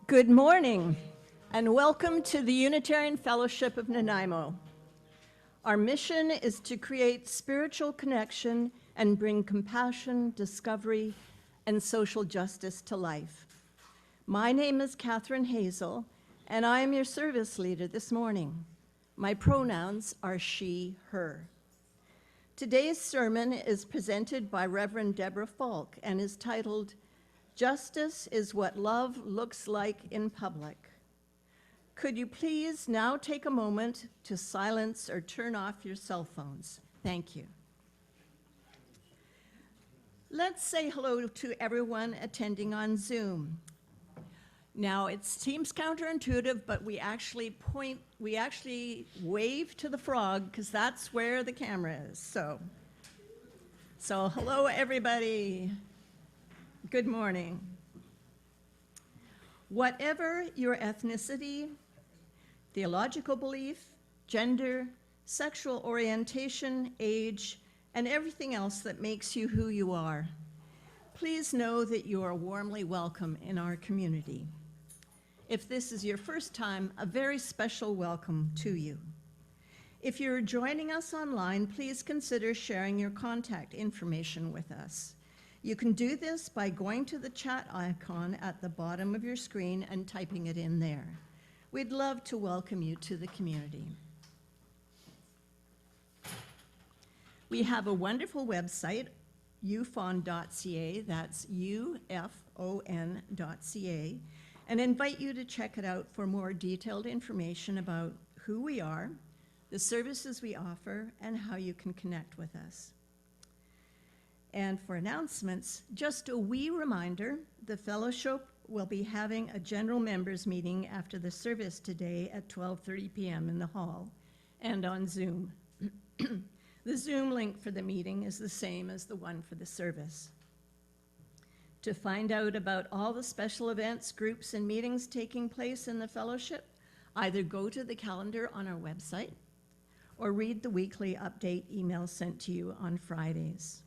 Good morning, and welcome to the Unitarian Fellowship of Nanaimo. Our mission is to create spiritual connection and bring compassion, discovery, and social justice to life. My name is Catherine Hazel, and I am your service leader this morning. My pronouns are she, her. Today's sermon is presented by Rev Debra Faulk and is titled, Justice is What Love Looks Like in Public. Could you please now take a moment to silence or turn off your cell phones? Thank you. Let's say hello to everyone attending on Zoom. Now, it seems counterintuitive, but we actually wave to the frog because that's where the camera is. So hello, everybody. Good morning. Whatever your ethnicity, theological belief, gender, sexual orientation, age, and everything else that makes you who you are, please know that you are warmly welcome in our community. If this is your first time, a very special welcome to you. If you're joining us online, please consider sharing your contact information with us. You can do this by going to the chat icon at the bottom of your screen and typing it in there. We'd love to welcome you to the community. We have a wonderful website, ufon.ca, that's UFON.ca, and invite you to check it out for more detailed information about who we are, the services we offer, and how you can connect with us. And for announcements, just a wee reminder, the fellowship will be having a general members meeting after the service today at 12:30 p.m. in the hall and on Zoom. The Zoom link for the meeting is the same as the one for the service. To find out about all the special events, groups, and meetings taking place in the fellowship, either go to the calendar on our website or read the weekly update email sent to you on Fridays.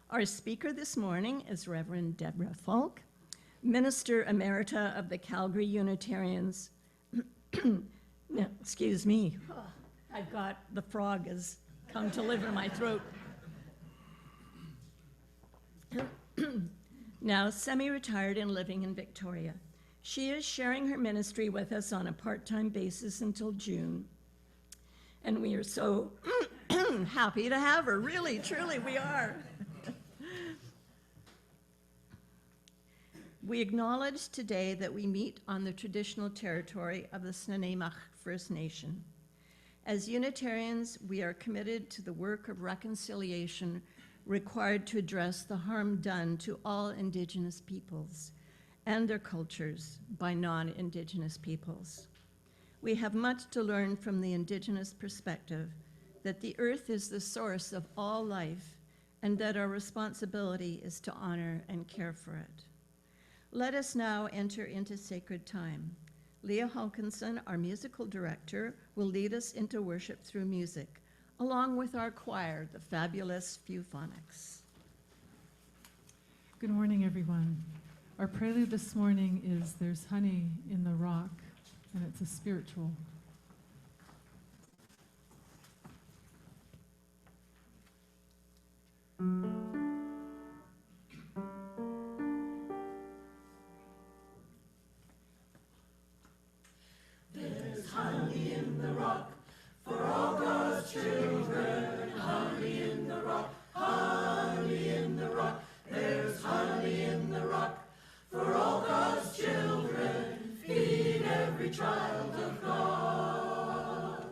Our speaker this morning is Rev Debra Faulk, Minister Emerita of the Calgary Unitarians. No, excuse me. Oh, I've got the frog has come to live in my throat. Now semi-retired and living in Victoria. She is sharing her ministry with us on a part-time basis until June. And we are so happy to have her. Really, truly, we are. We acknowledge today that we meet on the traditional territory of the Snuneymuxw First Nation. As Unitarians, we are committed to the work of reconciliation required to address the harm done to all Indigenous peoples and their cultures by non-Indigenous peoples. We have much to learn from the Indigenous perspective that the earth is the source of all life and that our responsibility is to honor and care for it. Let us now enter into sacred time. Leah Hawkinson, our musical director, will lead us into worship through music, along with our choir, the fabulous Fewphonics. Good morning, everyone. Our prelude this morning is There's Honey in the Rock, and it's a spiritual. There's honey in the rock for all God's children. Honey in the rock, honey in the rock. There's honey in the rock for all God's children. Feed every child of God.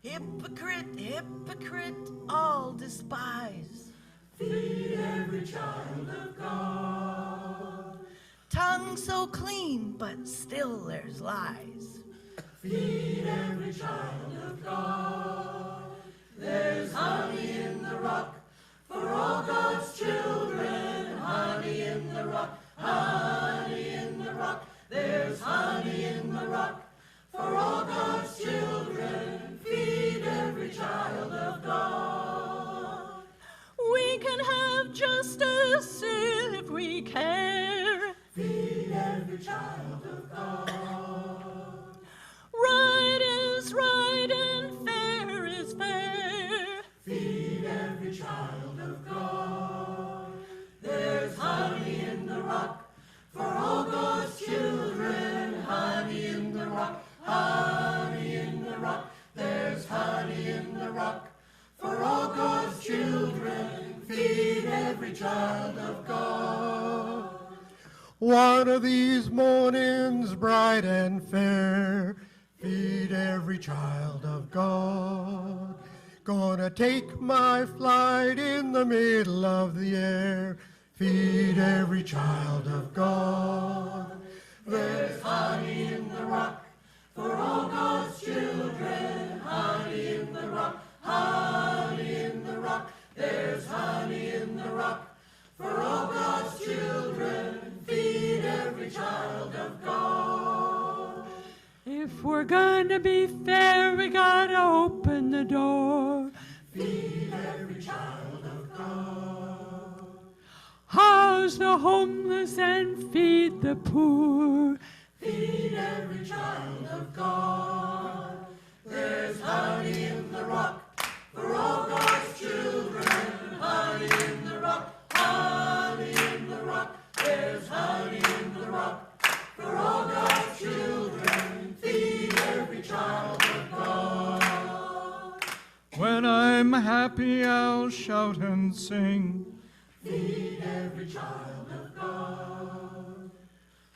Hypocrite, hypocrite, all despise. Feed every child of God. Tongue so clean, but still there's lies. Feed every child of God. There's honey in the rock for all God's children. Honey in the rock, honey in the rock. There's honey in the rock for all God's children. Feed every child of God. We can have justice if we care. Feed every every child of God. Right is right and fair is fair. Feed every child of God. There's honey in the rock for all God's children. Honey in the rock, honey in the rock. There's honey in the rock for all God's children. Feed every child of God. One of these mornings bright and fair, feed every child of God. Gonna take my flight in the middle of the air, feed every child of God. There's honey in the rock for all God's children. Honey in the rock, honey in the rock. There's honey in the rock for all God's children. Feed every child of God. If we're gonna be fair, we gotta open the door. Feed every child of God. House the homeless and feed the poor. Feed every child of God. There's honey in the rock for all God's children. Honey in the rock, honey in the rock. There's honey in the rock for all God's children. Feed every child of God. When I'm happy, I'll shout and sing, Feed every child of God.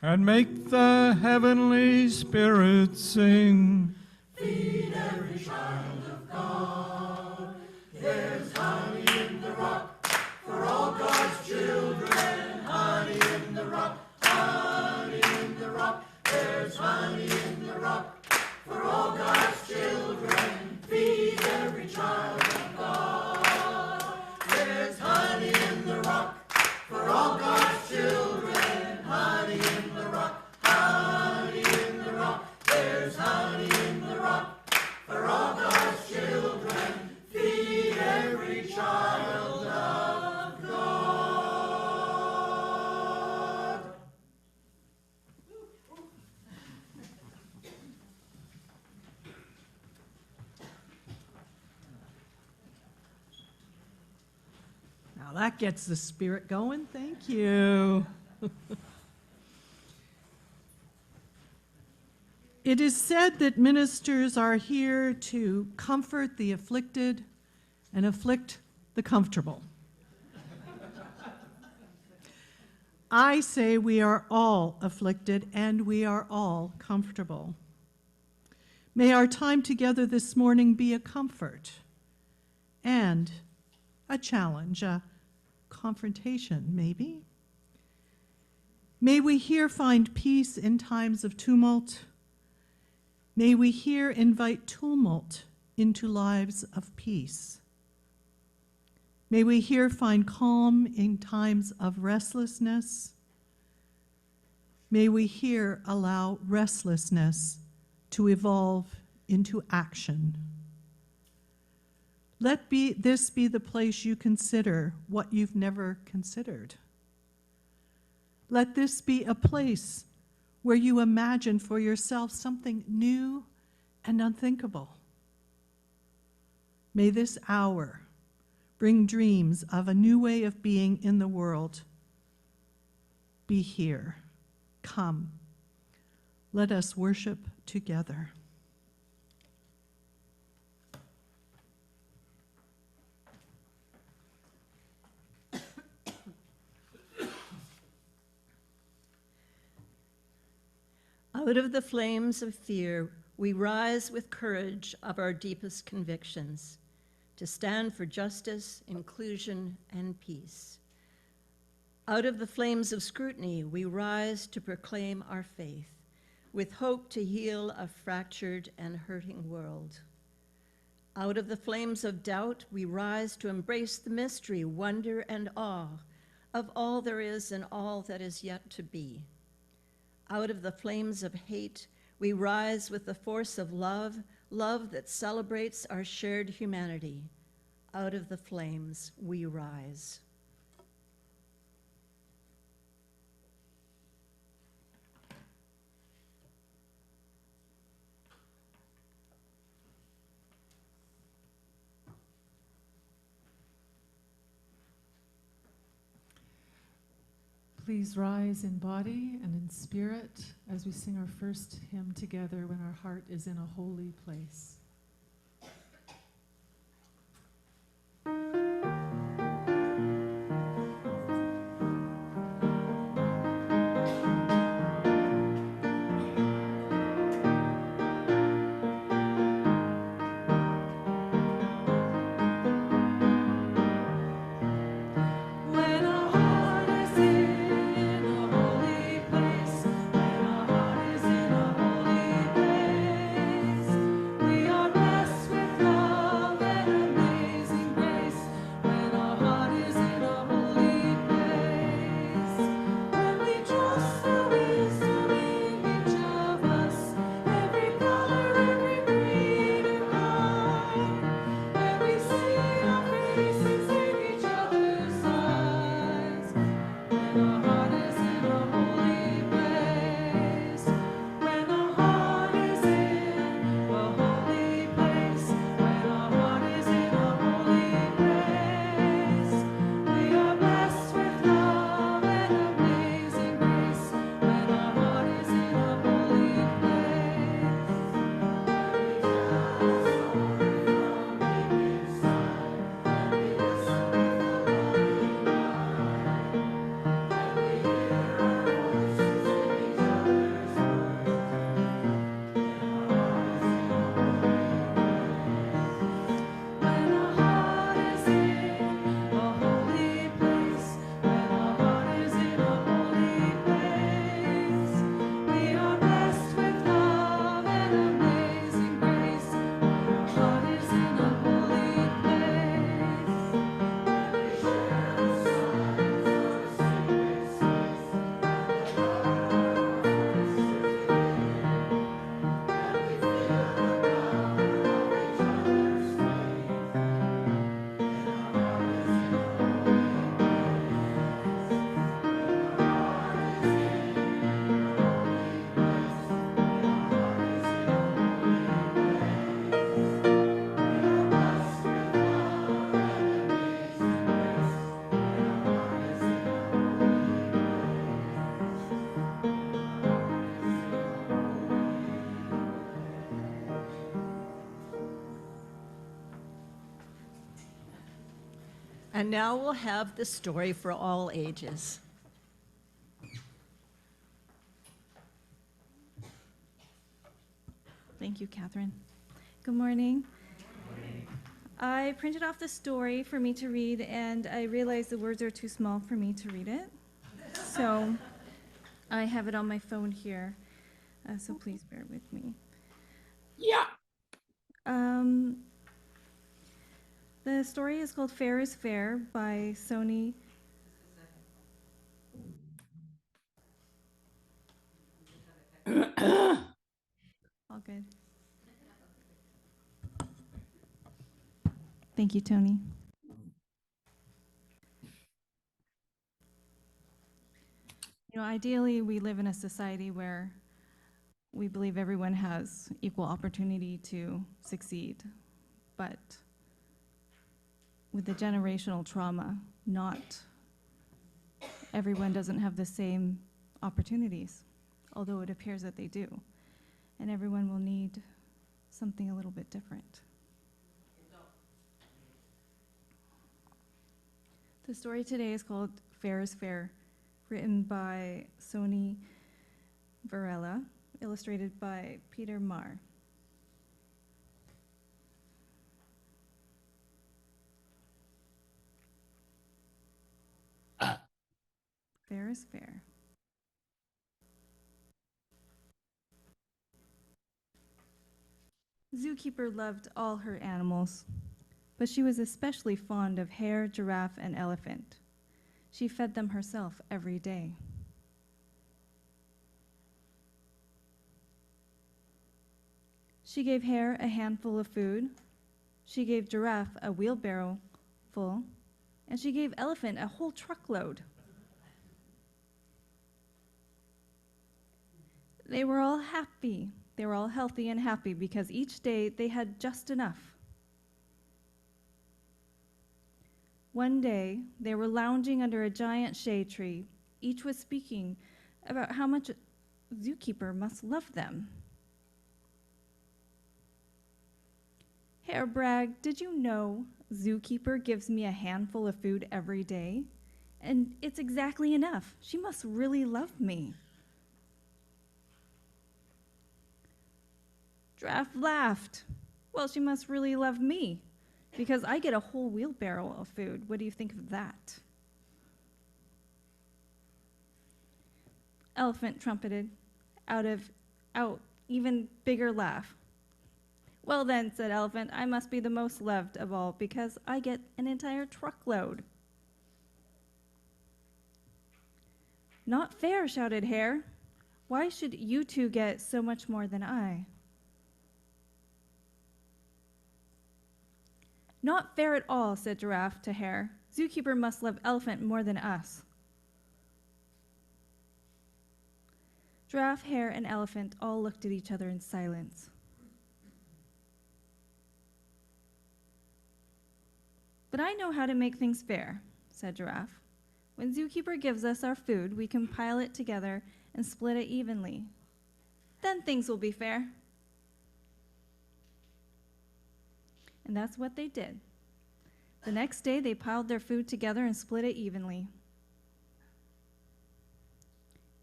and make the heavenly spirits sing. Feed every child of God. There's honey in the rock for all God's children. Honey in the rock, honey in the rock. There's honey in the rock for all God's children. Feed every child of God. There's honey in the rock for all God's children. Honey in the rock, honey in the rock. There's honey in the rock for all God's children. Feed every child of God. Now that gets the spirit going. Thank you. It is said that ministers are here to comfort the afflicted and afflict the comfortable. I say we are all afflicted and we are all comfortable. May our time together this morning be a comfort and a challenge, a confrontation maybe. May we here find peace in times of tumult. May we here invite tumult into lives of peace. May we here find calm in times of restlessness. May we here allow restlessness to evolve into action. Let this be the place you consider what you've never considered. Let this be a place where you imagine for yourself something new and unthinkable. May this hour bring dreams of a new way of being in the world. Be here. Come. Let us worship together. Out of the flames of fear, we rise with courage of our deepest convictions to stand for justice, inclusion, and peace. Out of the flames of scrutiny, we rise to proclaim our faith with hope to heal a fractured and hurting world. Out of the flames of doubt, we rise to embrace the mystery, wonder, and awe of all there is and all that is yet to be. Out of the flames of hate, we rise with the force of love, love that celebrates our shared humanity. Out of the flames, we rise. Please rise in body and in spirit as we sing our first hymn together, When Our Heart is in a Holy Place. And now we'll have the story for all ages. Thank you, Catherine. Good morning. Good morning. I printed off the story for me to read, and I realized the words are too small for me to read it. So I have it on my phone here, so please bear with me. Yeah. The story is called Fair is Fair by Sony. All good. Thank you, Tony. You know, ideally, we live in a society where we believe everyone has equal opportunity to succeed, but with the generational trauma, not everyone doesn't have the same opportunities, although it appears that they do. And everyone will need something a little bit different. The story today is called Fair is Fair, written by Sony Varela, illustrated by Peter Marr. Fair is fair. Zookeeper loved all her animals, but she was especially fond of hare, giraffe, and elephant. She fed them herself every day. She gave hare a handful of food, she gave giraffe a wheelbarrow full, and she gave elephant a whole truckload. They were all happy. They were all healthy and happy because each day they had just enough. One day, they were lounging under a giant shade tree, each was speaking about how much Zookeeper must love them. Hare bragged, "Did you know Zookeeper gives me a handful of food every day? And it's exactly enough. She must really love me." Giraffe laughed. "Well, she must really love me, because I get a whole wheelbarrow of food. What do you think of that?" Elephant trumpeted out even bigger laugh. "Well then," said Elephant, "I must be the most loved of all, because I get an entire truckload." "Not fair," shouted Hare. "Why should you two get so much more than I?" "Not fair at all," said Giraffe to Hare. "Zookeeper must love Elephant more than us." Giraffe, Hare, and Elephant all looked at each other in silence. "But I know how to make things fair," said Giraffe. "When Zookeeper gives us our food, we can pile it together and split it evenly. Then things will be fair." And that's what they did. The next day, they piled their food together and split it evenly.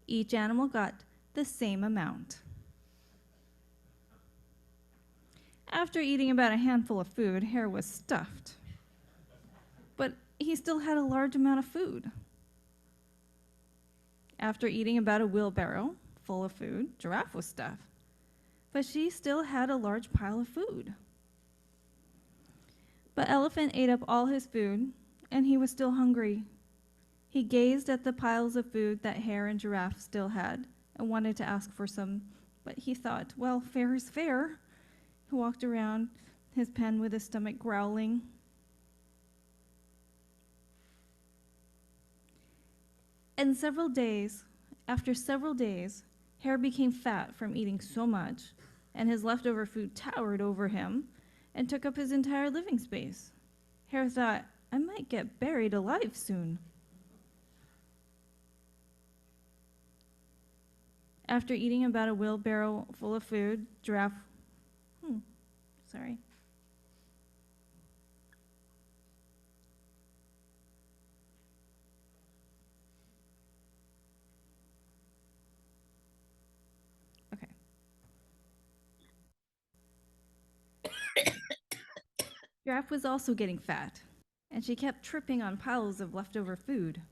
Each animal got the same amount. After eating about a handful of food, Hare was stuffed. But he still had a large amount of food. After eating about a wheelbarrow full of food, Giraffe was stuffed. But she still had a large pile of food. But Elephant ate up all his food, and he was still hungry. He gazed at the piles of food that Hare and Giraffe still had and wanted to ask for some, but he thought, well, fair is fair. He walked around his pen with his stomach growling. And after several days, Hare became fat from eating so much, and his leftover food towered over him and took up his entire living space. Hare thought, I might get buried alive soon. After eating about a wheelbarrow full of food, Giraffe, Giraffe was also getting fat, and she kept tripping on piles of leftover food.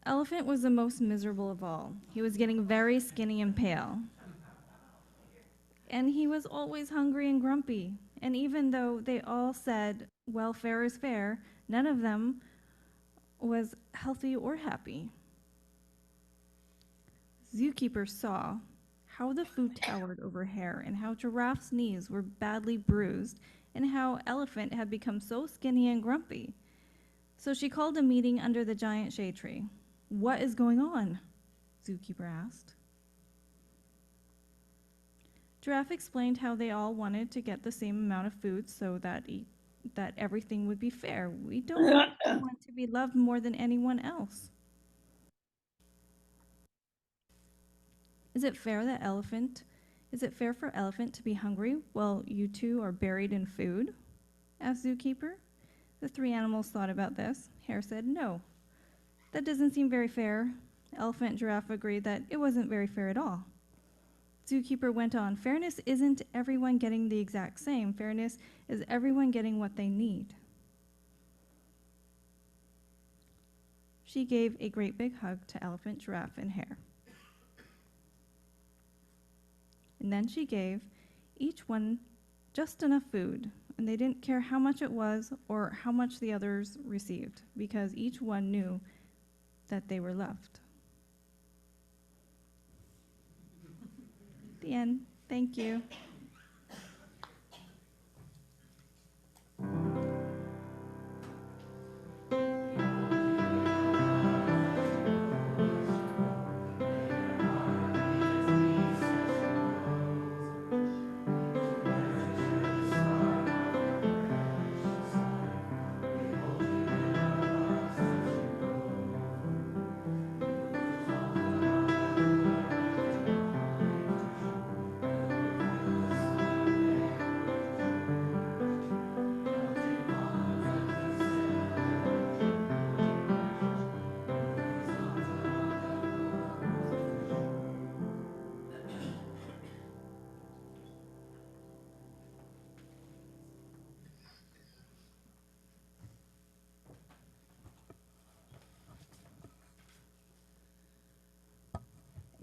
Elephant was the most miserable of all. He was getting very skinny and pale. And he was always hungry and grumpy. And even though they all said, well, fair is fair, none of them was healthy or happy. Zookeeper saw how the food towered over Hare and how Giraffe's knees were badly bruised and how Elephant had become so skinny and grumpy. So she called a meeting under the giant shade tree. "What is going on?" Zookeeper asked. Giraffe explained how they all wanted to get the same amount of food so that everything would be fair. We don't want to be loved more than anyone else. Is it fair for Elephant to be hungry while you two are buried in food?" asked Zookeeper. The three animals thought about this. Hare said, "No, that doesn't seem very fair." Elephant and Giraffe agreed that it wasn't very fair at all. Zookeeper went on, "Fairness isn't everyone getting the exact same. Fairness is everyone getting what they need." She gave a great big hug to Elephant, Giraffe, and Hare. And then she gave each one just enough food, and they didn't care how much it was or how much the others received, because each one knew that they were loved. The end. Thank you.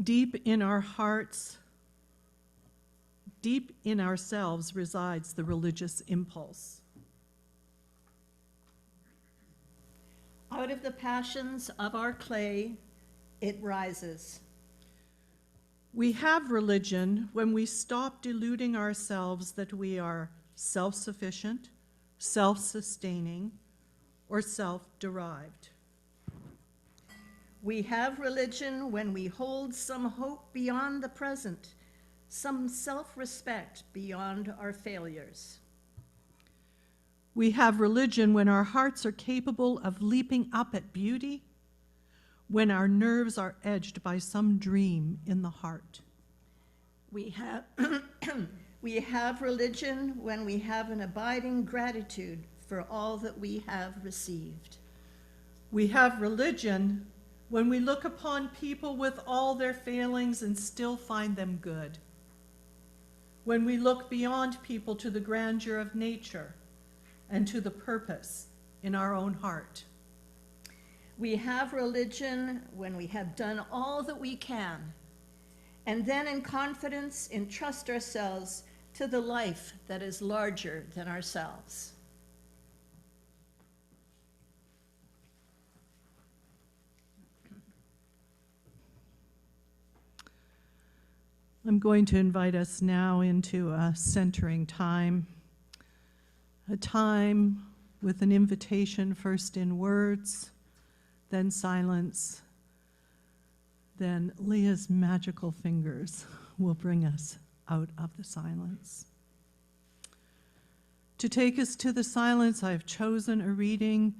Deep in our hearts, deep in ourselves resides the religious impulse. Out of the passions of our clay, it rises. We have religion when we stop deluding ourselves that we are self-sufficient, self-sustaining, or self-derived. We have religion when we hold some hope beyond the present, some self-respect beyond our failures. We have religion when our hearts are capable of leaping up at beauty, when our nerves are edged by some dream in the heart. We have, we have religion when we have an abiding gratitude for all that we have received. We have religion when we look upon people with all their failings and still find them good. When we look beyond people to the grandeur of nature and to the purpose in our own heart. We have religion when we have done all that we can, and then in confidence entrust ourselves to the life that is larger than ourselves. I'm going to invite us now into a centering time, a time with an invitation first in words, then silence, then Leah's magical fingers will bring us out of the silence. To take us to the silence, I've chosen a reading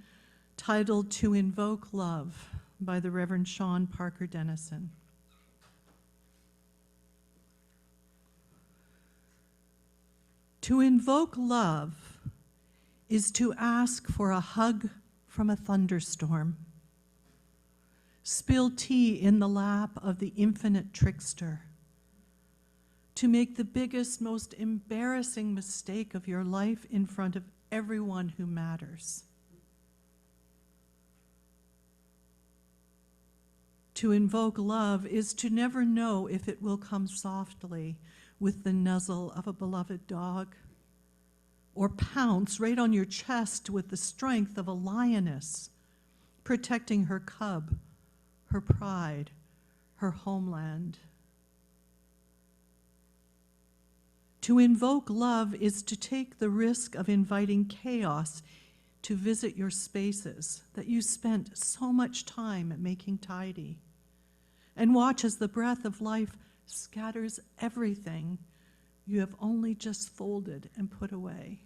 titled To Invoke Love by the Reverend Sean Parker Dennison. To invoke love is to ask for a hug from a thunderstorm, spill tea in the lap of the infinite trickster, to make the biggest, most embarrassing mistake of your life in front of everyone who matters. To invoke love is to never know if it will come softly with the nuzzle of a beloved dog, or pounce right on your chest with the strength of a lioness, protecting her cub, her pride, her homeland. To invoke love is to take the risk of inviting chaos to visit your spaces that you spent so much time making tidy, and watch as the breath of life scatters everything you have only just folded and put away.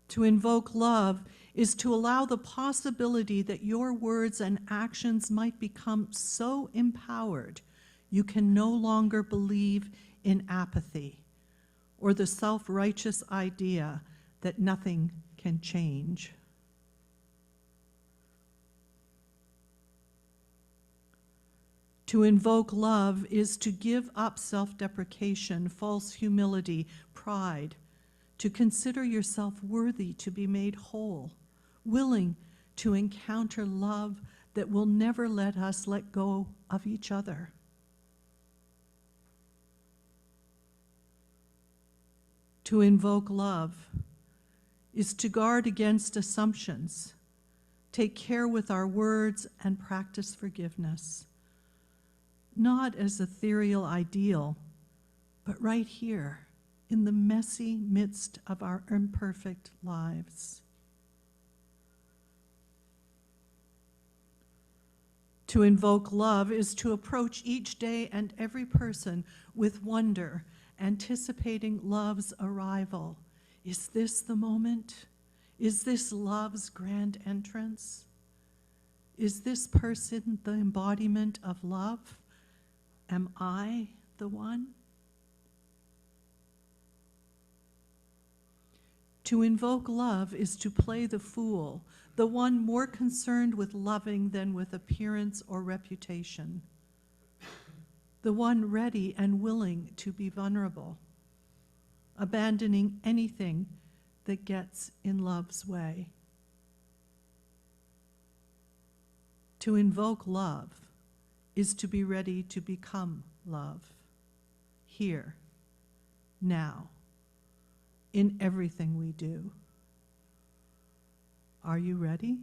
To invoke love is to allow the possibility that your words and actions might become so empowered you can no longer believe in apathy or the self-righteous idea that nothing can change. To invoke love is to give up self-deprecation, false humility, pride, to consider yourself worthy to be made whole, willing to encounter love that will never let us let go of each other. To invoke love is to guard against assumptions, take care with our words, and practice forgiveness. Not as ethereal ideal, but right here in the messy midst of our imperfect lives. To invoke love is to approach each day and every person with wonder, anticipating love's arrival. Is this the moment? Is this love's grand entrance? Is this person the embodiment of love? Am I the one? To invoke love is to play the fool, the one more concerned with loving than with appearance or reputation, the one ready and willing to be vulnerable, abandoning anything that gets in love's way. To invoke love is to be ready to become love, here, now, in everything we do. Are you ready?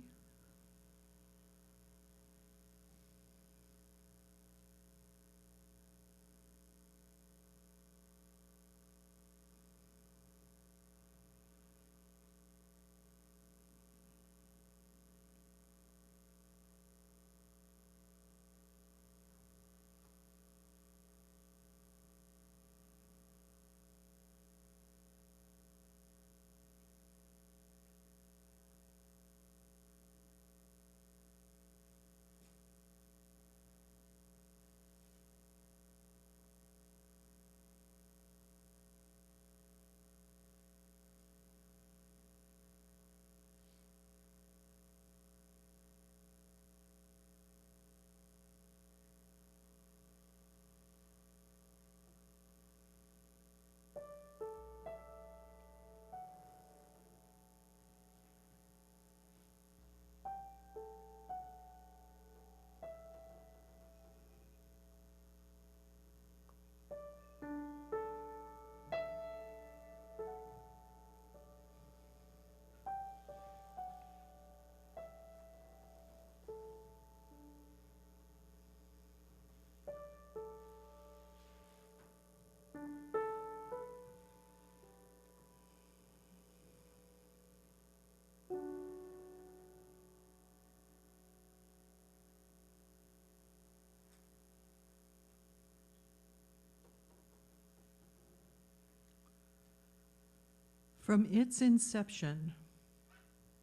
From its inception,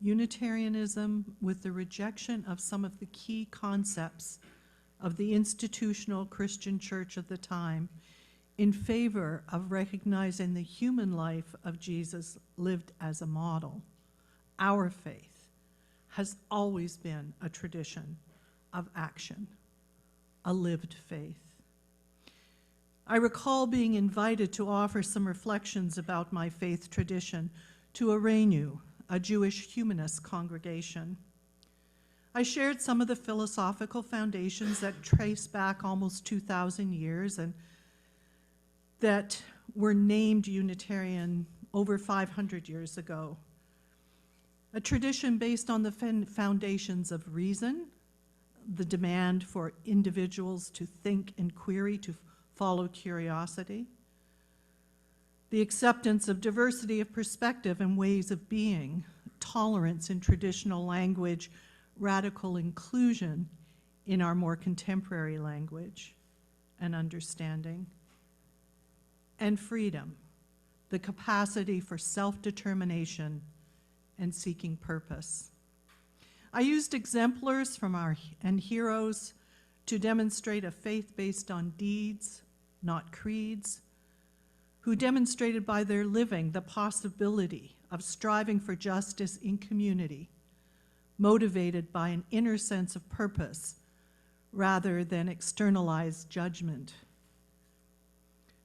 Unitarianism, with the rejection of some of the key concepts of the institutional Christian church of the time, in favor of recognizing the human life of Jesus lived as a model, our faith has always been a tradition of action, a lived faith. I recall being invited to offer some reflections about my faith tradition to a Renew, a Jewish humanist congregation. I shared some of the philosophical foundations that trace back almost 2,000 years and that were named Unitarian over 500 years ago. A tradition based on the foundations of reason, the demand for individuals to think and query, to follow curiosity, the acceptance of diversity of perspective and ways of being, tolerance in traditional language, radical inclusion in our more contemporary language and understanding, and freedom, the capacity for self-determination and seeking purpose. I used exemplars from our heroes to demonstrate a faith based on deeds, not creeds, who demonstrated by their living the possibility of striving for justice in community, motivated by an inner sense of purpose rather than externalized judgment.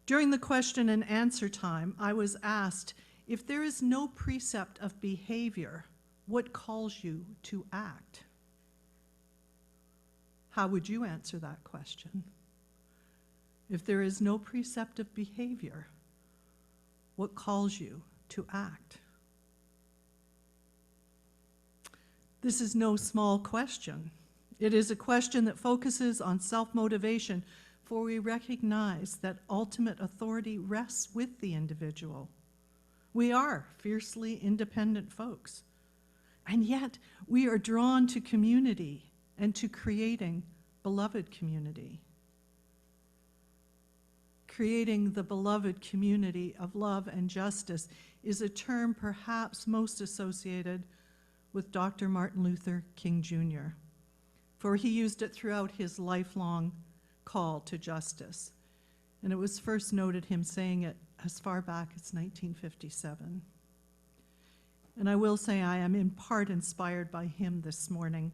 During the question and answer time, I was asked, if there is no precept of behavior, what calls you to act? How would you answer that question? If there is no precept of behavior, what calls you to act? This is no small question. It is a question that focuses on self-motivation, for we recognize that ultimate authority rests with the individual. We are fiercely independent folks, and yet we are drawn to community and to creating beloved community. Creating the beloved community of love and justice is a term perhaps most associated with Dr. Martin Luther King Jr., for he used it throughout his lifelong call to justice. And it was first noted him saying it as far back as 1957. And I will say I am in part inspired by him this morning.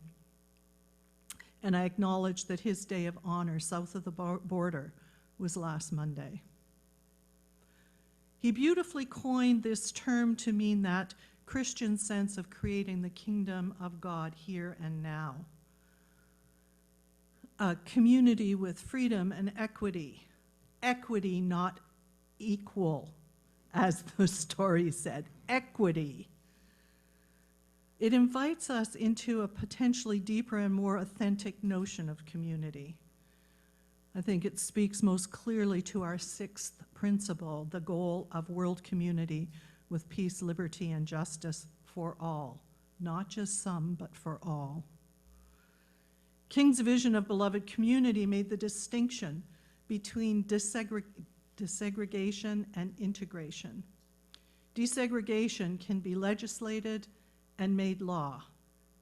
And I acknowledge that his day of honor south of the border was last Monday. He beautifully coined this term to mean that Christian sense of creating the kingdom of God here and now. a community with freedom and equity. Equity, not equal, as the story said. Equity. It invites us into a potentially deeper and more authentic notion of community. I think it speaks most clearly to our sixth principle, the goal of world community with peace, liberty, and justice for all. Not just some, but for all. King's vision of beloved community made the distinction between desegregation and integration. Desegregation can be legislated and made law.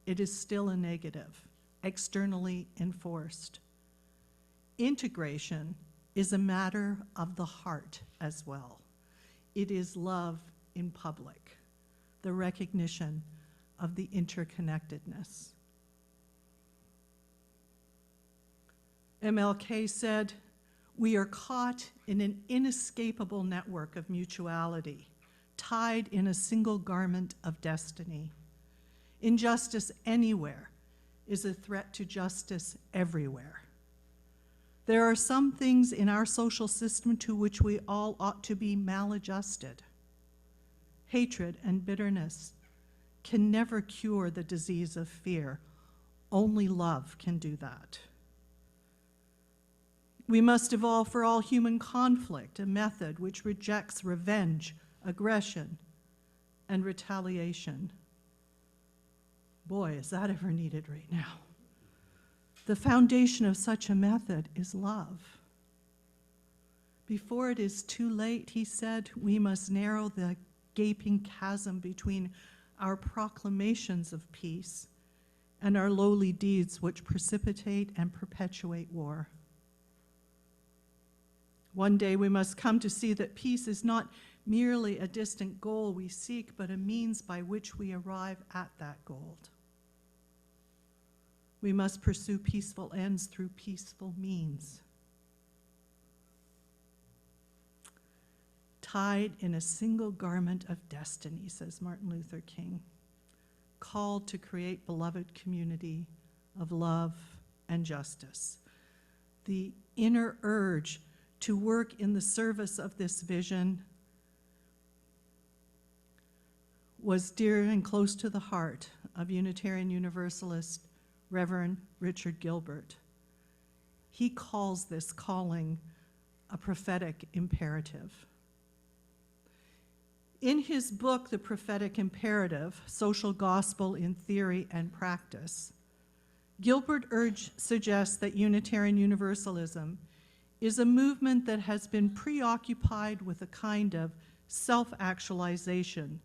It is still a negative, externally enforced. Integration is a matter of the heart as well. It is love in public, the recognition of the interconnectedness. MLK said, "We are caught in an inescapable network of mutuality, tied in a single garment of destiny. Injustice anywhere is a threat to justice everywhere. There are some things in our social system to which we all ought to be maladjusted. Hatred and bitterness can never cure the disease of fear. Only love can do that. We must evolve for all human conflict a method which rejects revenge, aggression, and retaliation." Boy, is that ever needed right now. The foundation of such a method is love. Before it is too late, he said, we must narrow the gaping chasm between our proclamations of peace and our lowly deeds which precipitate and perpetuate war. One day we must come to see that peace is not merely a distant goal we seek, but a means by which we arrive at that goal. We must pursue peaceful ends through peaceful means. Tied in a single garment of destiny, says Martin Luther King, called to create beloved community of love and justice. The inner urge to work in the service of this vision was dear and close to the heart of Unitarian Universalist Reverend Richard Gilbert. He calls this calling a prophetic imperative. In his book, The Prophetic Imperative, Social Gospel in Theory and Practice, Gilbert suggests that Unitarian Universalism is a movement that has been preoccupied with a kind of self-actualization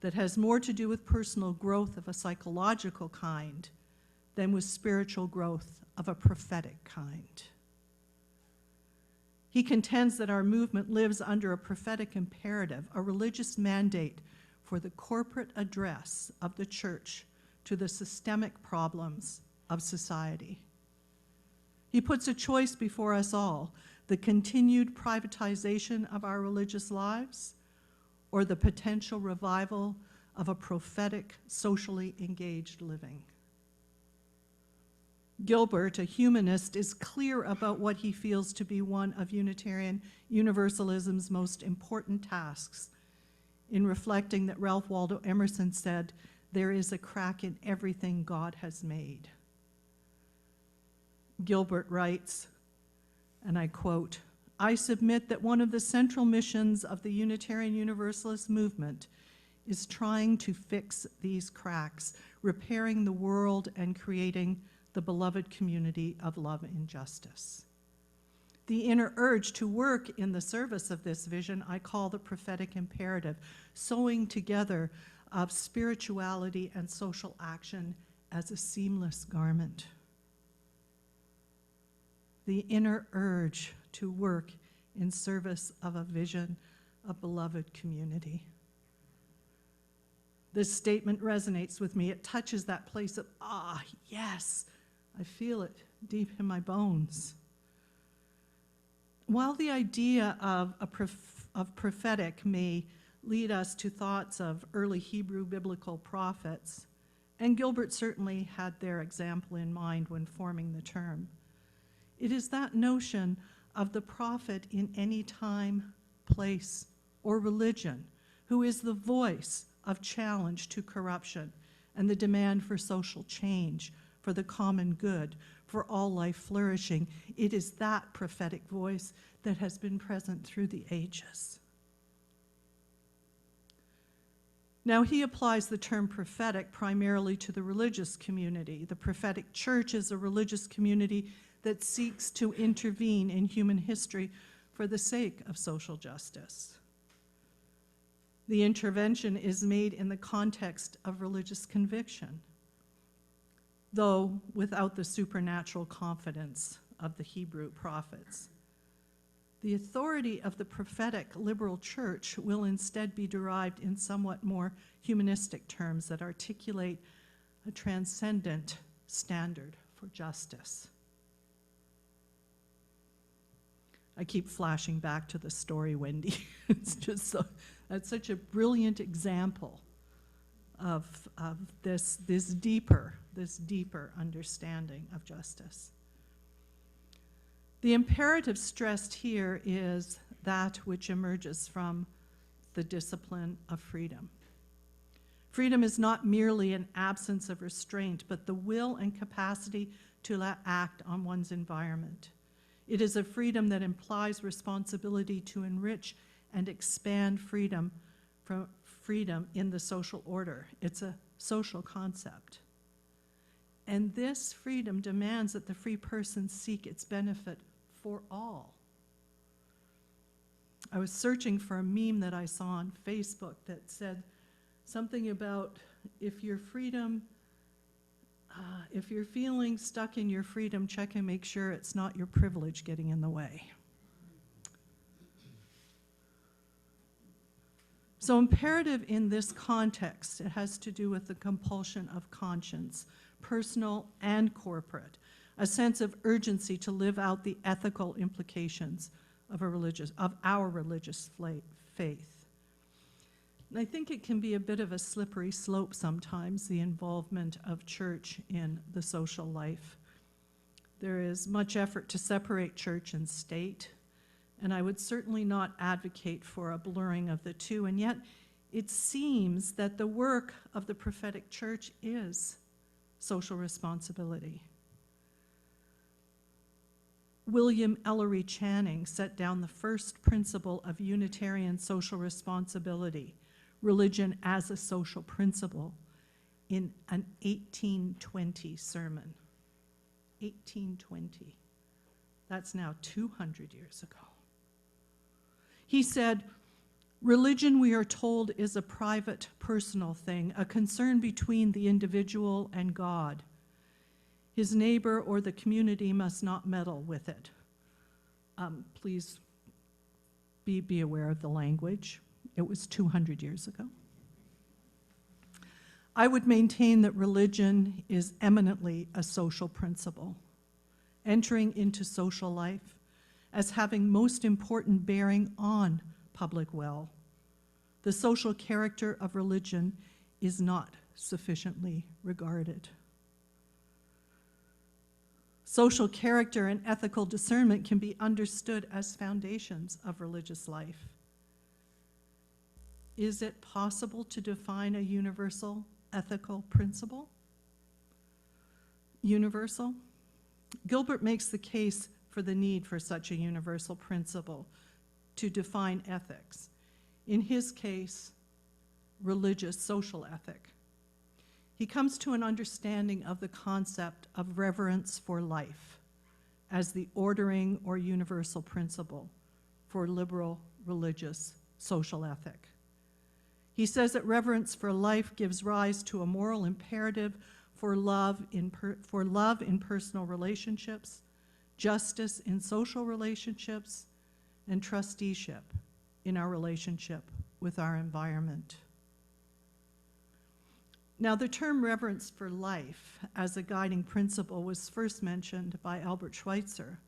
that has more to do with personal growth of a psychological kind than with spiritual growth of a prophetic kind. He contends that our movement lives under a prophetic imperative, a religious mandate for the corporate address of the church to the systemic problems of society. He puts a choice before us all: the continued privatization of our religious lives or the potential revival of a prophetic, socially engaged living. Gilbert, a humanist, is clear about what he feels to be one of Unitarian Universalism's most important tasks in reflecting that Ralph Waldo Emerson said, "There is a crack in everything God has made." Gilbert writes, and I quote, "I submit that one of the central missions of the Unitarian Universalist movement is trying to fix these cracks, repairing the world and creating the beloved community of love and justice. The inner urge to work in the service of this vision I call the prophetic imperative, sewing together of spirituality and social action as a seamless garment. The inner urge to work in service of a vision of beloved community." This statement resonates with me. It touches that place of, yes, I feel it deep in my bones. While the idea of prophetic may lead us to thoughts of early Hebrew biblical prophets, and Gilbert certainly had their example in mind when forming the term, It is that notion of the prophet in any time, place, or religion, who is the voice of challenge to corruption and the demand for social change, for the common good, for all life flourishing. It is that prophetic voice that has been present through the ages. Now, he applies the term prophetic primarily to the religious community. The prophetic church is a religious community that seeks to intervene in human history for the sake of social justice. The intervention is made in the context of religious conviction, though without the supernatural confidence of the Hebrew prophets. The authority of the prophetic liberal church will instead be derived in somewhat more humanistic terms that articulate a transcendent standard for justice. I keep flashing back to the story, Wendy. It's just that's such a brilliant example of this deeper understanding of justice. The imperative stressed here is that which emerges from the discipline of freedom. Freedom is not merely an absence of restraint, but the will and capacity to act on one's environment. It is a freedom that implies responsibility to enrich and expand freedom in the social order. It's a social concept. And this freedom demands that the free person seek its benefit for all. I was searching for a meme that I saw on Facebook that said something about if you're feeling stuck in your freedom, check and make sure it's not your privilege getting in the way. So imperative in this context, it has to do with the compulsion of conscience, personal and corporate, a sense of urgency to live out the ethical implications of our religious faith. And I think it can be a bit of a slippery slope sometimes, the involvement of church in the social life. There is much effort to separate church and state, and I would certainly not advocate for a blurring of the two, and yet it seems that the work of the prophetic church is social responsibility. William Ellery Channing set down the first principle of Unitarian social responsibility, religion as a social principle, in an 1820 sermon. 1820. That's now 200 years ago. He said, "Religion, we are told, is a private, personal thing, a concern between the individual and God. His neighbor or the community must not meddle with it." Please be aware of the language. It was 200 years ago. I would maintain that religion is eminently a social principle, entering into social life as having most important bearing on public well. The social character of religion is not sufficiently regarded. Social character and ethical discernment can be understood as foundations of religious life. Is it possible to define a universal ethical principle? Universal? Gilbert makes the case for the need for such a universal principle to define ethics. In his case, religious social ethic. He comes to an understanding of the concept of reverence for life as the ordering or universal principle for liberal religious social ethic. He says that reverence for life gives rise to a moral imperative for love in personal relationships, justice in social relationships, and trusteeship in our relationship with our environment. Now, the term reverence for life as a guiding principle was first mentioned by Albert Schweitzer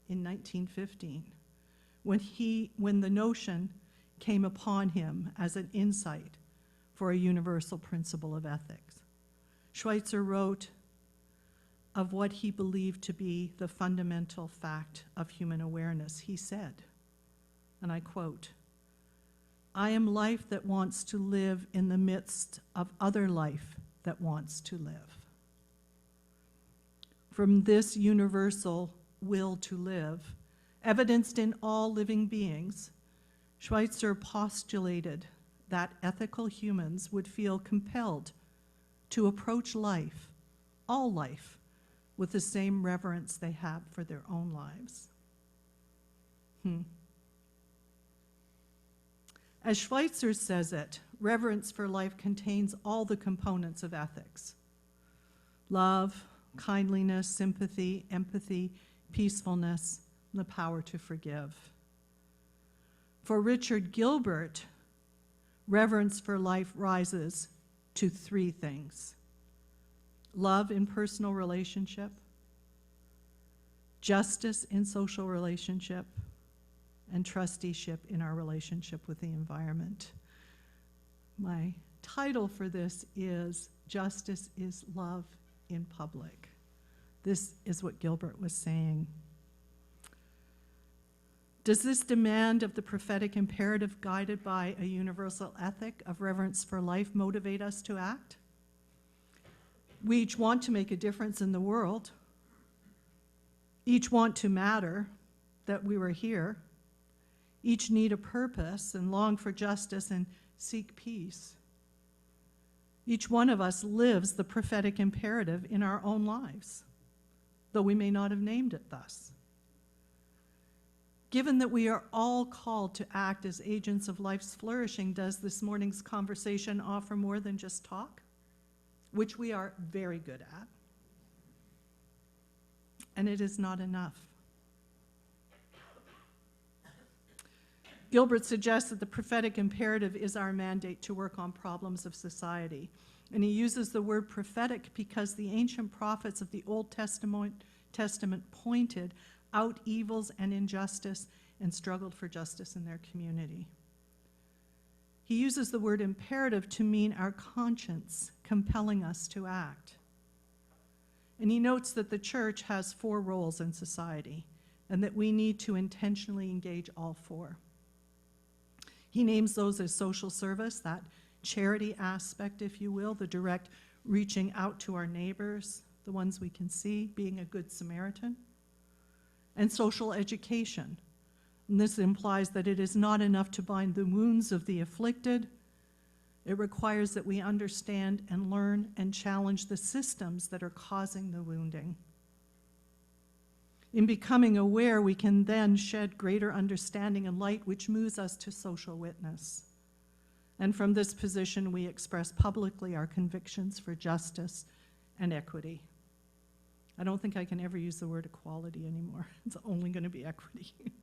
in 1915, when the notion came upon him as an insight for a universal principle of ethics. Schweitzer wrote, of what he believed to be the fundamental fact of human awareness. He said, and I quote, "I am life that wants to live in the midst of other life that wants to live." From this universal will to live, evidenced in all living beings, Schweitzer postulated that ethical humans would feel compelled to approach life, all life, with the same reverence they have for their own lives. As Schweitzer says it, reverence for life contains all the components of ethics: love, kindliness, sympathy, empathy, peacefulness, and the power to forgive. For Richard Gilbert, reverence for life rises to three things: love in personal relationship, justice in social relationship, and trusteeship in our relationship with the environment. My title for this is Justice is Love in Public. This is what Gilbert was saying. Does this demand of the prophetic imperative guided by a universal ethic of reverence for life motivate us to act? We each want to make a difference in the world. Each want to matter, that we were here. Each need a purpose and long for justice and seek peace. Each one of us lives the prophetic imperative in our own lives, though we may not have named it thus. Given that we are all called to act as agents of life's flourishing, does this morning's conversation offer more than just talk, which we are very good at? And it is not enough. Gilbert suggests that the prophetic imperative is our mandate to work on problems of society. And he uses the word prophetic because the ancient prophets of the Old Testament pointed out evils and injustice and struggled for justice in their community. He uses the word imperative to mean our conscience compelling us to act. And he notes that the church has 4 roles in society and that we need to intentionally engage all 4. He names those as social service, that charity aspect, if you will, the direct reaching out to our neighbors, the ones we can see, being a good Samaritan, and social education. And this implies that it is not enough to bind the wounds of the afflicted. It requires that we understand and learn and challenge the systems that are causing the wounding. In becoming aware, we can then shed greater understanding and light, which moves us to social witness. And from this position, we express publicly our convictions for justice and equity. I don't think I can ever use the word equality anymore. It's only going to be equity.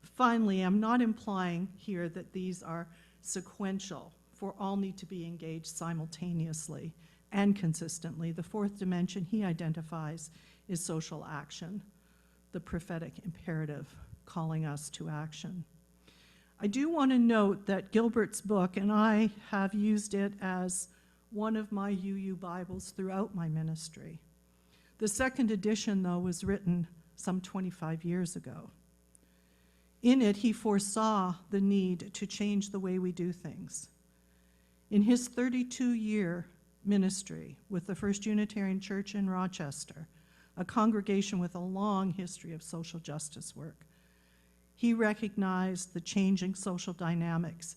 Finally, I'm not implying here that these are sequential, for all need to be engaged simultaneously and consistently. The 4th dimension he identifies is social action, the prophetic imperative calling us to action. I do want to note that Gilbert's book, and I have used it as one of my UU Bibles throughout my ministry. The 2nd edition, though, was written some 25 years ago. In it, he foresaw the need to change the way we do things. In his 32-year ministry with the First Unitarian Church in Rochester, a congregation with a long history of social justice work, he recognized the changing social dynamics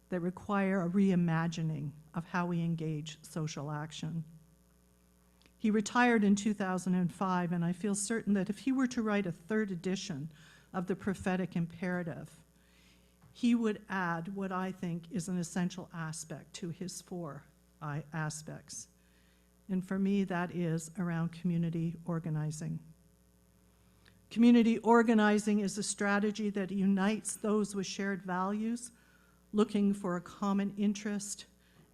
that require a reimagining of how we engage social action. He retired in 2005, and I feel certain that if he were to write a 3rd edition of the prophetic imperative, he would add what I think is an essential aspect to his 4 aspects. And for me, that is around community organizing. Community organizing is a strategy that unites those with shared values, looking for a common interest,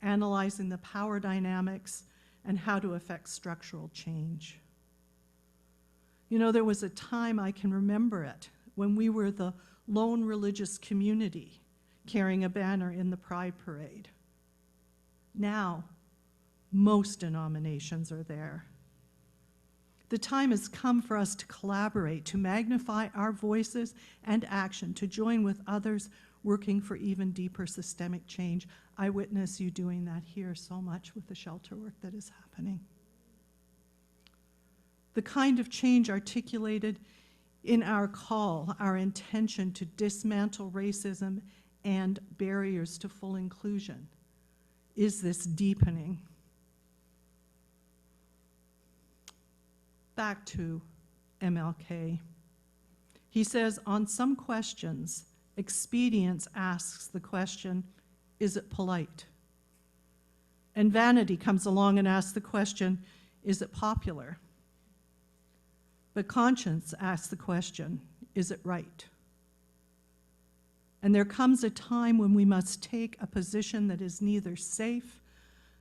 analyzing the power dynamics, and how to affect structural change. You know, there was a time, I can remember it, when we were the lone religious community carrying a banner in the Pride Parade. Now, most denominations are there. The time has come for us to collaborate, to magnify our voices and action, to join with others working for even deeper systemic change. I witness you doing that here so much with the shelter work that is happening. The kind of change articulated in our call, our intention to dismantle racism and barriers to full inclusion, is this deepening. Back to MLK. He says, on some questions, expedience asks the question, is it polite? And vanity comes along and asks the question, is it popular? But conscience asks the question, is it right? And there comes a time when we must take a position that is neither safe,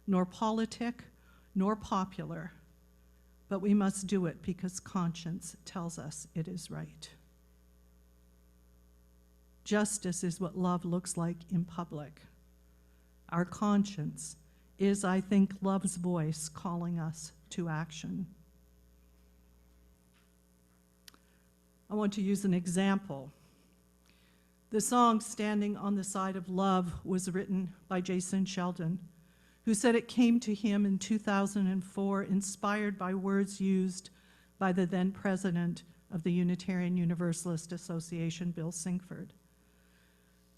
nor politic, nor popular, but we must do it because conscience tells us it is right. Justice is what love looks like in public. Our conscience is, I think, love's voice calling us to action. I want to use an example. The song Standing on the Side of Love was written by Jason Sheldon, who said it came to him in 2004 inspired by words used by the then president of the Unitarian Universalist Association, Bill Sinkford.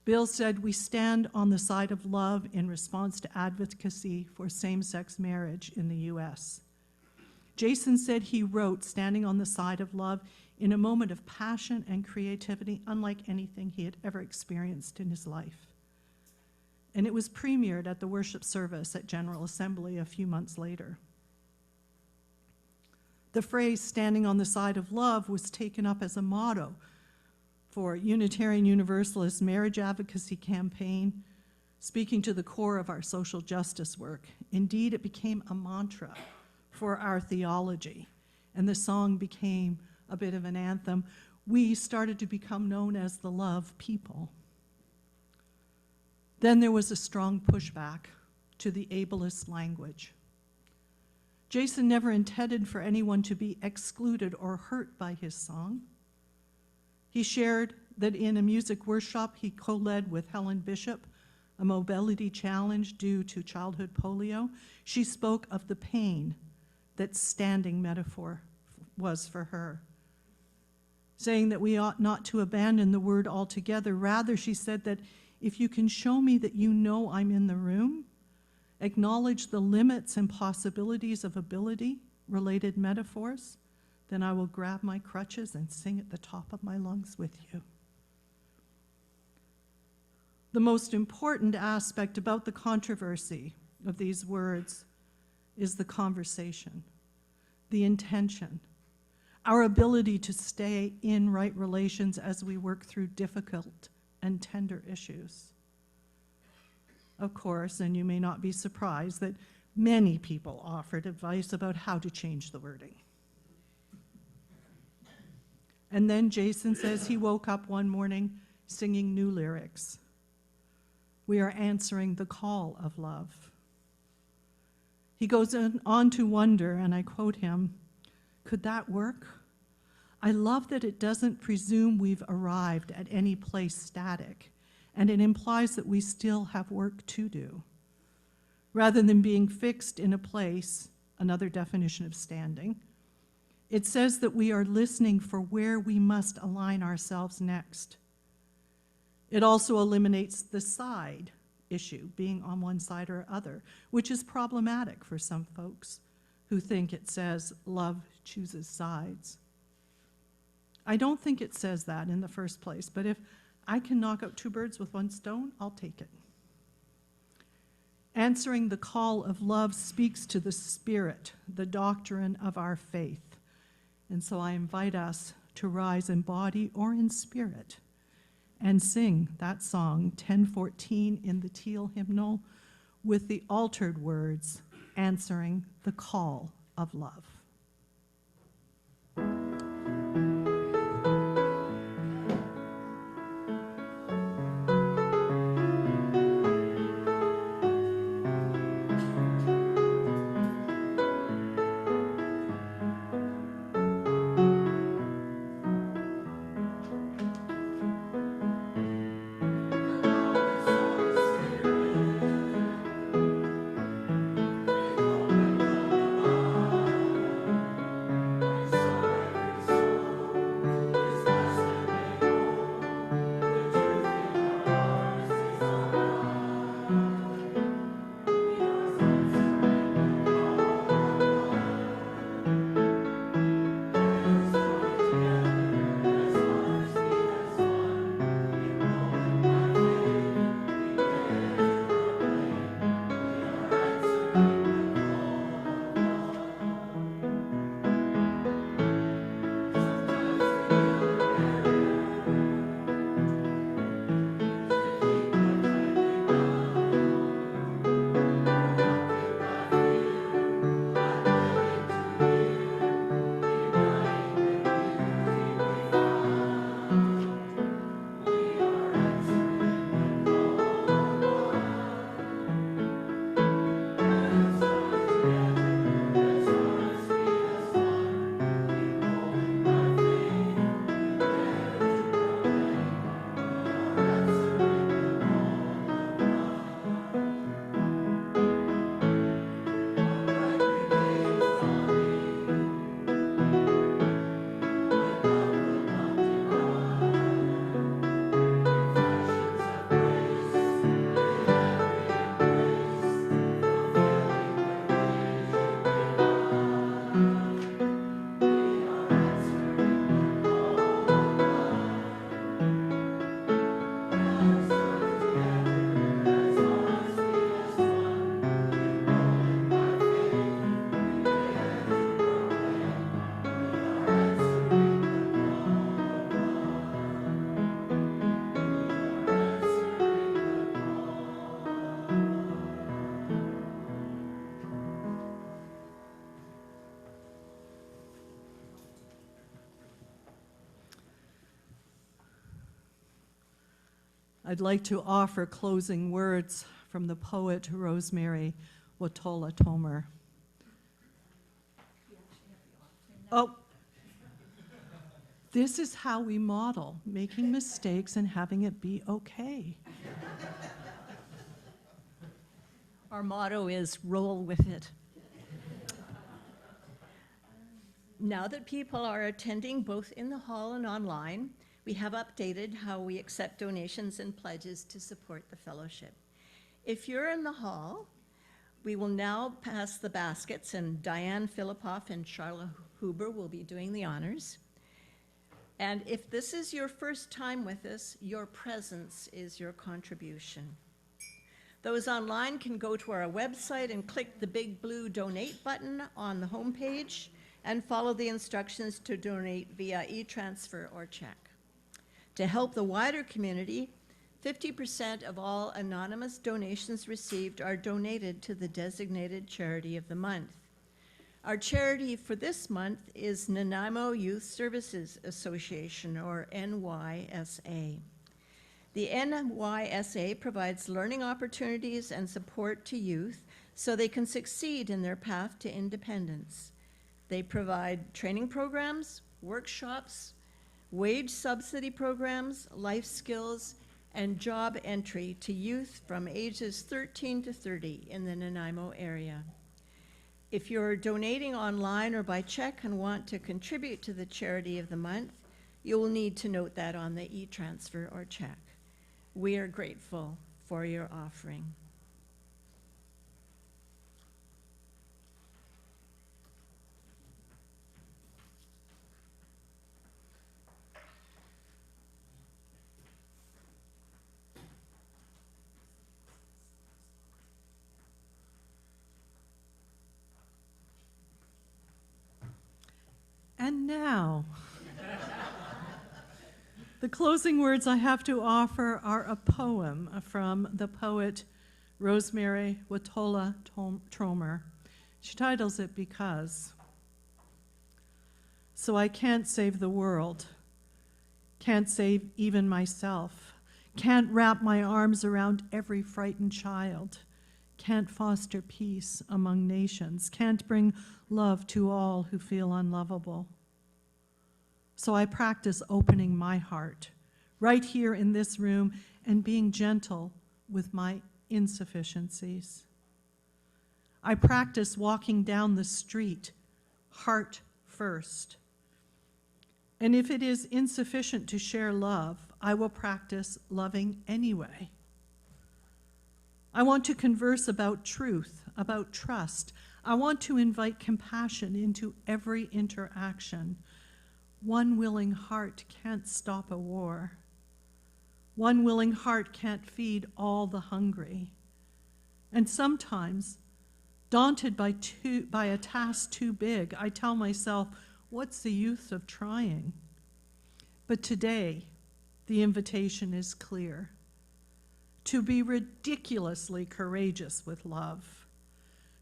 Bill said, "We stand on the side of love in response to advocacy for same-sex marriage in the US." Jason said he wrote Standing on the Side of Love in a moment of passion and creativity unlike anything he had ever experienced in his life. And it was premiered at the worship service at General Assembly a few months later. The phrase Standing on the Side of Love was taken up as a motto for Unitarian Universalist marriage advocacy campaign, speaking to the core of our social justice work. Indeed, it became a mantra for our theology, and the song became a bit of an anthem. We started to become known as the Love People. Then there was a strong pushback to the ableist language. Jason never intended for anyone to be excluded or hurt by his song. He shared that in a music workshop he co-led with Helen Bishop, a mobility challenge due to childhood polio. She spoke of the pain that standing metaphor was for her, saying that we ought not to abandon the word altogether. Rather, she said that if you can show me that you know I'm in the room, acknowledge the limits and possibilities of ability-related metaphors, then I will grab my crutches and sing at the top of my lungs with you. The most important aspect about the controversy of these words is the conversation, the intention, our ability to stay in right relations as we work through difficult and tender issues. Of course, and you may not be surprised, that many people offered advice about how to change the wording. And then Jason says he woke up one morning singing new lyrics. We are answering the call of love. He goes on to wonder, and I quote him, "Could that work? I love that it doesn't presume we've arrived at any place static, and it implies that we still have work to do. Rather than being fixed in a place," another definition of standing, "it says that we are listening for where we must align ourselves next." It also eliminates the side issue, being on one side or other, which is problematic for some folks who think it says love chooses sides. I don't think it says that in the first place, but if I can knock out two birds with one stone, I'll take it. Answering the call of love speaks to the spirit, the doctrine of our faith. And so I invite us to rise in body or in spirit and sing that song, 1014 in the Teal hymnal, with the altered words, answering the call of love. I'd like to offer closing words from the poet Rosemary Watola Tomer. Oh, this is how we model making mistakes and having it be okay. Our motto is roll with it. Now that people are attending both in the hall and online, we have updated how we accept donations and pledges to support the fellowship. If you're in the hall, we will now pass the baskets, and Diane Philippoff and Charlotte Huber will be doing the honors. And if this is your first time with us, your presence is your contribution. Those online can go to our website and click the big blue donate button on the homepage and follow the instructions to donate via e-transfer or check. To help the wider community, 50% of all anonymous donations received are donated to the designated charity of the month. Our charity for this month is Nanaimo Youth Services Association, or NYSA. The NYSA provides learning opportunities and support to youth so they can succeed in their path to independence. They provide training programs, workshops, wage subsidy programs, life skills, and job entry to youth from ages 13 to 30 in the Nanaimo area. If you're donating online or by check and want to contribute to the charity of the month, you will need to note that on the e-transfer or check. We are grateful for your offering. And now, the closing words I have to offer are a poem from the poet Rosemary Watola Tomer. She titles it Because. So I can't save the world, can't save even myself, can't wrap my arms around every frightened child, can't foster peace among nations, can't bring love to all who feel unlovable. So I practice opening my heart right here in this room and being gentle with my insufficiencies. I practice walking down the street, heart first. And if it is insufficient to share love, I will practice loving anyway. I want to converse about truth, about trust. I want to invite compassion into every interaction. One willing heart can't stop a war. One willing heart can't feed all the hungry. And sometimes, daunted by a task too big, I tell myself, what's the use of trying? But today, the invitation is clear. To be ridiculously courageous with love.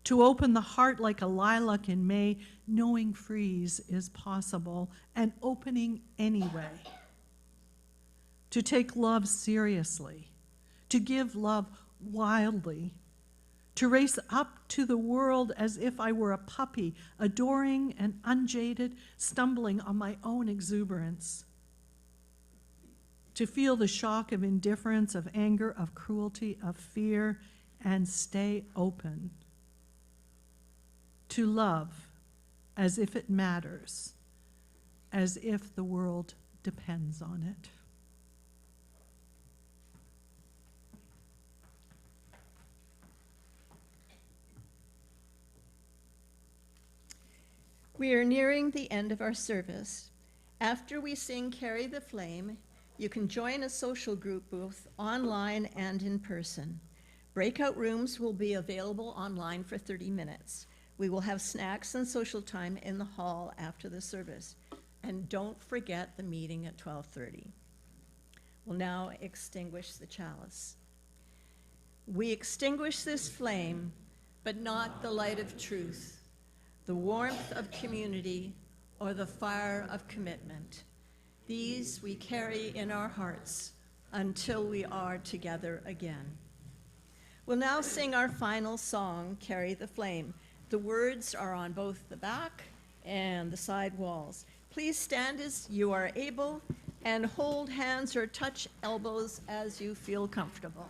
To open the heart like a lilac in May, knowing freeze is possible, and opening anyway. To take love seriously. To give love wildly. To race up to the world as if I were a puppy, adoring and unjaded, stumbling on my own exuberance. To feel the shock of indifference, of anger, of cruelty, of fear, and stay open. To love as if it matters, as if the world depends on it. We are nearing the end of our service. After we sing Carry the Flame, you can join a social group both online and in person. Breakout rooms will be available online for 30 minutes. We will have snacks and social time in the hall after the service. And don't forget the meeting at 12:30. We'll now extinguish the chalice. We extinguish this flame, but not the light of truth, the warmth of community, or the fire of commitment. These we carry in our hearts until we are together again. We'll now sing our final song, Carry the Flame. The words are on both the back and the side walls. Please stand as you are able and hold hands or touch elbows as you feel comfortable.